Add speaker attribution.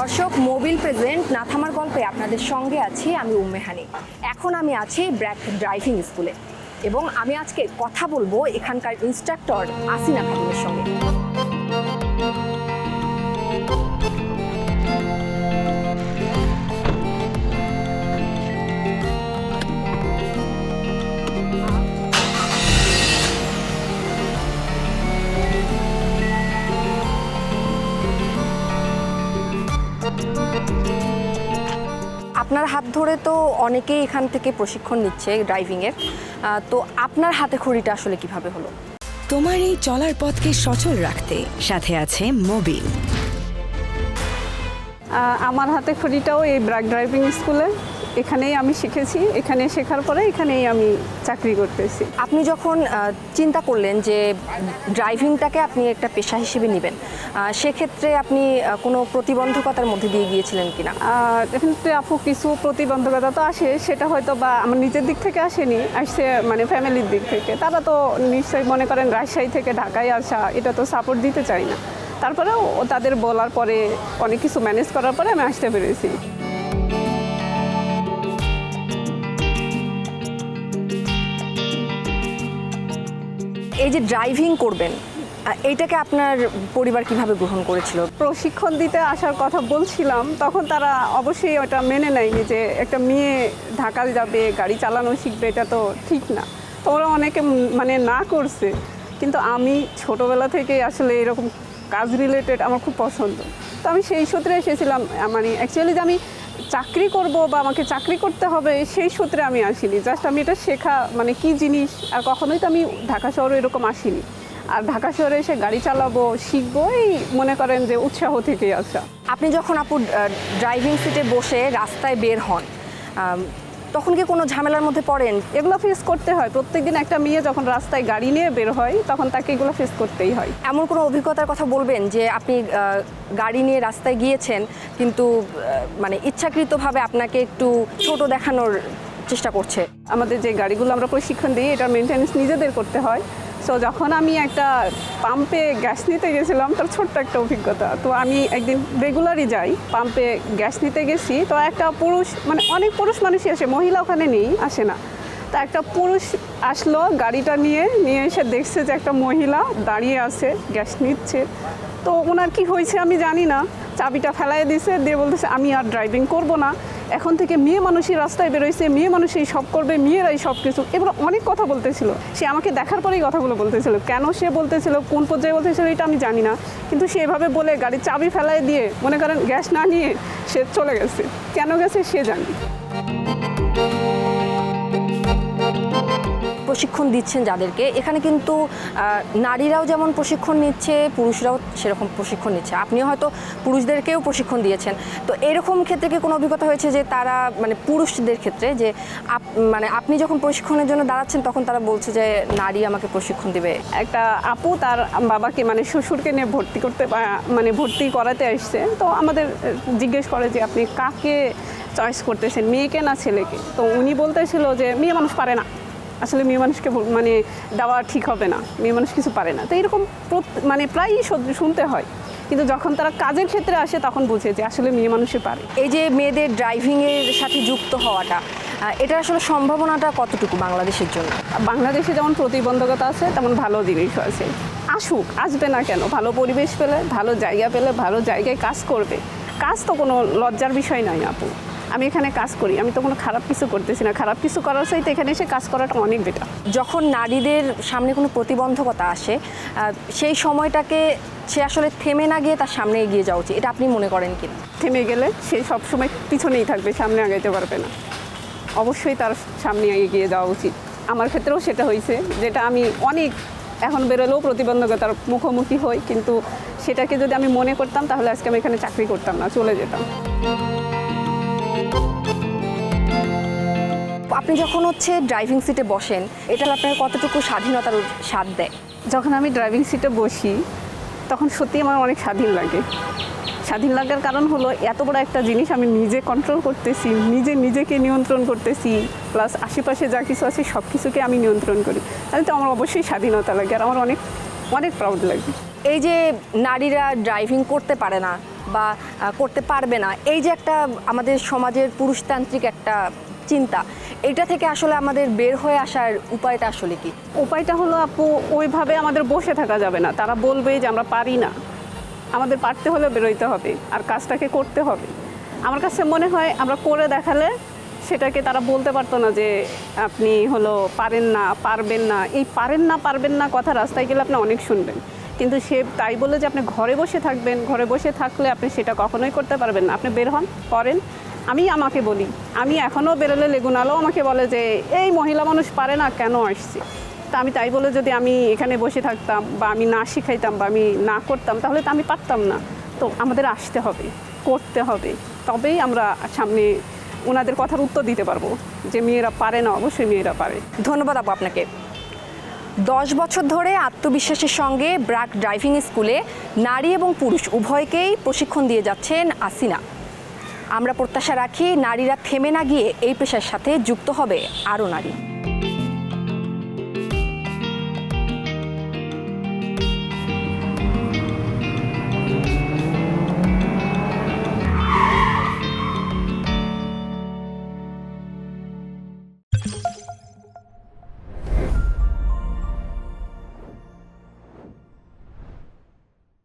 Speaker 1: দর্শক, Mobil present না থামার গল্পে আপনাদের সঙ্গে আছি আমি উম্মেহানি। এখন আমি আছি ব্র্যাক ড্রাইভিং স্কুলে এবং আমি আজকে কথা বলবো এখানকার ইনস্ট্রাক্টর আসিনা খাতুনের সঙ্গে। আপনার হাত ধরে তো অনেকেই এখান থেকে প্রশিক্ষণ নিচ্ছে ড্রাইভিংয়ের, তো আপনার হাতে খড়িটা আসলে কিভাবে হলো?
Speaker 2: তোমার এই চলার পথকে সচল রাখতে সাথে আছে মোবিল।
Speaker 3: আমার হাতে খড়িটাও এই ব্র্যাক ড্রাইভিং স্কুলে, এখানেই আমি শিখেছি। এখানে শেখার পরে এখানেই আমি চাকরি করতেছি।
Speaker 1: আপনি যখন চিন্তা করলেন যে ড্রাইভিংটাকে আপনি একটা পেশা হিসেবে নেবেন, সেক্ষেত্রে আপনি কোনো প্রতিবন্ধকতার মধ্যে দিয়ে গিয়েছিলেন কিনা?
Speaker 3: এখানে আপু কিছু প্রতিবন্ধকতা তো আসে, সেটা হয়তো বা আমার নিজের দিক থেকে আসেনি, আসছে মানে ফ্যামিলির দিক থেকে। তারা তো নিশ্চয়ই মনে করেন রাজশাহী থেকে ঢাকায় আসা, এটা তো সাপোর্ট দিতে চাই না। তারপরেও তাদের বলার পরে অনেক কিছু ম্যানেজ করার পরে আমি আসতে পেরেছি।
Speaker 1: এই যে ড্রাইভিং করবেন, এইটাকে আপনার পরিবার কিভাবে গ্রহণ করেছিল?
Speaker 3: প্রশিক্ষণ দিতে আসার কথা বলছিলাম, তখন তারা অবশ্যই ওটা মেনে নেয়নি যে একটা মেয়ে ঢাকায় যাবে, গাড়ি চালানো শিখবে, এটা তো ঠিক না। তো ওরা অনেকে মানে না করছে, কিন্তু আমি ছোটোবেলা থেকে আসলে এরকম কাজ রিলেটেড আমার খুব পছন্দ। তো আমি সেই সূত্রে এসেছিলাম, মানে অ্যাকচুয়ালি যে আমি চাকরি করব বা আমাকে চাকরি করতে হবে সেই সূত্রে আমি আসিনি। জাস্ট আমি এটা শেখা মানে কি জিনিস, আর কখনোই তো আমি ঢাকা শহরে এরকম আসিনি। আর ঢাকা শহরে এসে গাড়ি চালাবো, শিখবো, এই মনে করেন যে উৎসাহ থেকেই আসা।
Speaker 1: আপনি যখন আপু ড্রাইভিং সিটে বসে রাস্তায় বের হন, তখন কি কোনো ঝামেলার মধ্যে পড়েন?
Speaker 3: এগুলো ফেস করতে হয় প্রত্যেকদিন। একটা মেয়ে যখন রাস্তায় গাড়ি নিয়ে বের হয় তখন তাকে এগুলো ফেস করতেই হয়।
Speaker 1: এমন কোনো অভিজ্ঞতার কথা বলবেন যে আপনি গাড়ি নিয়ে রাস্তায় গিয়েছেন, কিন্তু মানে ইচ্ছাকৃতভাবে আপনাকে একটু ছোট দেখানোর চেষ্টা করছে?
Speaker 3: আমাদের যে গাড়িগুলো আমরা প্রশিক্ষণ দিই, এটার মেনটেন্যান্স নিজেদের করতে হয়। সো যখন আমি একটা পাম্পে গ্যাস নিতে গেছিলাম, তার ছোট্ট একটা অভিজ্ঞতা। তো আমি একদিন রেগুলারই যাই, পাম্পে গ্যাস নিতে গেছি। তো একটা পুরুষ, মানে অনেক পুরুষ মানুষই আসে, মহিলা ওখানে নেই, আসে না। তা একটা পুরুষ আসলো গাড়িটা নিয়ে এসে দেখছে যে একটা মহিলা দাঁড়িয়ে আছে, গ্যাস নিচ্ছে। তো ওনার কি হয়েছে আমি জানি না, চাবিটা ফেলাই দিছে, দিয়ে বলতেছে আমি আর ড্রাইভিং করব না, এখন থেকে মেয়ে মানুষই রাস্তায় বেরোইছে, মেয়ে মানুষই সব করবে, মেয়েরাই সব কিছু। এবার অনেক কথা বলতেছিল। সে আমাকে দেখার পরেই কথাগুলো বলতেছিল। কেন সে বলতেছিল, কোন পর্যায়ে বলতেছিল, এটা আমি জানি না, কিন্তু সে এভাবে বলে গাড়ির চাবি ফেলাই দিয়ে মনে করেন গ্যাস না নিয়ে সে চলে গেছে। কেন গেছে সে জানে।
Speaker 1: প্রশিক্ষণ দিচ্ছেন যাদেরকে, এখানে কিন্তু নারীরাও যেমন প্রশিক্ষণ নিচ্ছে, পুরুষরাও সেরকম প্রশিক্ষণ নিচ্ছে। আপনিও হয়তো পুরুষদেরকেও প্রশিক্ষণ দিয়েছেন। তো এরকম ক্ষেত্রে কি কোনো অভিজ্ঞতা হয়েছে যে তারা মানে পুরুষদের ক্ষেত্রে যে মানে আপনি যখন প্রশিক্ষণের জন্য দাঁড়াচ্ছেন তখন তারা বলছে যে নারী আমাকে প্রশিক্ষণ দিবে?
Speaker 3: একটা আপু তার বাবাকে মানে শ্বশুরকে নিয়ে ভর্তি করাতে আসছে। তো আমাদের জিজ্ঞেস করে যে আপনি কাকে চয়েস করতেছেন, মেয়েকে না ছেলেকে? তো উনি বলতেছিল যে মেয়ে মানুষ পারে না, আসলে মেয়ে মানুষকে মানে দেওয়া ঠিক হবে না, মেয়ে মানুষ কিছু পারে না। তো এরকম মানে প্রায়ই শুনতে হয়, কিন্তু যখন তারা কাজের ক্ষেত্রে আসে তখন বুঝে যে আসলে মেয়ে মানুষই পারে।
Speaker 1: এই যে মেয়েদের ড্রাইভিংয়ের সাথে যুক্ত হওয়াটা, এটা আসলে সম্ভাবনাটা কতটুকু বাংলাদেশের জন্য?
Speaker 3: বাংলাদেশে যেমন প্রতিবন্ধকতা আছে, তেমন ভালো জিনিসও আছে। আসুক, আসবে না কেন? ভালো পরিবেশ পেলে, ভালো জায়গা পেলে, ভালো জায়গায় কাজ করবে। কাজ তো কোনো লজ্জার বিষয় নয় আপু। আমি এখানে কাজ করি, আমি তো কোনো খারাপ কিছু করতেছি না। খারাপ কিছু করার চাইতে এখানে এসে কাজ করাটা অনেক বেটার।
Speaker 1: যখন নারীদের সামনে কোনো প্রতিবন্ধকতা আসে, সেই সময়টাকে সে আসলে থেমে না গিয়ে তার সামনে এগিয়ে যাওয়া উচিত, এটা আপনি মনে করেন কি?
Speaker 3: থেমে গেলে সে সবসময় পিছনেই থাকবে, সামনে আগাইতে পারবে না। অবশ্যই তার সামনে এগিয়ে যাওয়া উচিত। আমার ক্ষেত্রেও সেটা হয়েছে, যেটা আমি অনেক এখন বেরোলেও প্রতিবন্ধকতার মুখোমুখি হই, কিন্তু সেটাকে যদি আমি মনে করতাম তাহলে আজকে আমি এখানে চাকরি করতাম না, চলে যেতাম।
Speaker 1: আপনি যখন ড্রাইভিং সিটে বসেন, এটা আপনার কতটুকু স্বাধীনতার স্বাদ দেয়?
Speaker 3: যখন আমি ড্রাইভিং সিটে বসি তখন সত্যি আমার অনেক স্বাধীন লাগে। স্বাধীন লাগার কারণ হলো এত বড় একটা জিনিস আমি নিজে কন্ট্রোল করতেছি, নিজেকে নিয়ন্ত্রণ করতেছি, প্লাস আশেপাশে যা কিছু আছে সব কিছুকে আমি নিয়ন্ত্রণ করি। তাহলে তো আমার অবশ্যই স্বাধীনতা লাগে, আর আমার অনেক অনেক প্রাউড লাগে।
Speaker 1: এই যে নারীরা ড্রাইভিং করতে পারে না, বা করতে পারবে না, এই যে একটা আমাদের সমাজের পুরুষতান্ত্রিক একটা চিন্তা, এটা থেকে আসলে আমাদের বের হয়ে আসার উপায়টা আসলে কি?
Speaker 3: উপায়টা হলো আপু, ওইভাবে আমাদের বসে থাকা যাবে না। তারা বলবে যে আমরা পারি না, আমাদের পারতে হলে বেরোইতে হবে আর কাজটাকে করতে হবে। আমার কাছে মনে হয় আমরা করে দেখালে সেটাকে তারা বলতে পারতো না যে আপনি হলো পারেন না, পারবেন না। এই পারেন না, পারবেন না কথা রাস্তায় গেলে আপনি অনেক শুনবেন, কিন্তু সে তাই বলে যে আপনি ঘরে বসে থাকবেন, ঘরে বসে থাকলে আপনি সেটা কখনোই করতে পারবেন না। আপনি বের হন, করেন। আমাকে বলি, আমি এখনও বেরোলে লেগুনালো আমাকে বলে যে এই মহিলা মানুষ পারে না, কেন আসছি? তা আমি তাই বলে যদি আমি এখানে বসে থাকতাম বা আমি না শিখাইতাম বা আমি না করতাম, তাহলে তো আমি পারতাম না। তো আমাদের আসতে হবে, করতে হবে, তবেই আমরা সামনে ওনাদের কথার উত্তর দিতে পারবো যে মেয়েরা পারে না, অবশ্যই মেয়েরা পারে।
Speaker 1: ধন্যবাদ আপু আপনাকে। 10 বছর ধরে আত্মবিশ্বাসের সঙ্গে ব্র্যাক ড্রাইভিং স্কুলে নারী এবং পুরুষ উভয়কেই প্রশিক্ষণ দিয়ে যাচ্ছেন আসিনা। আমরা প্রত্যাশা রাখি নারীরা থেমে না গিয়ে এই পেশার সাথে যুক্ত হবে আরও নারী।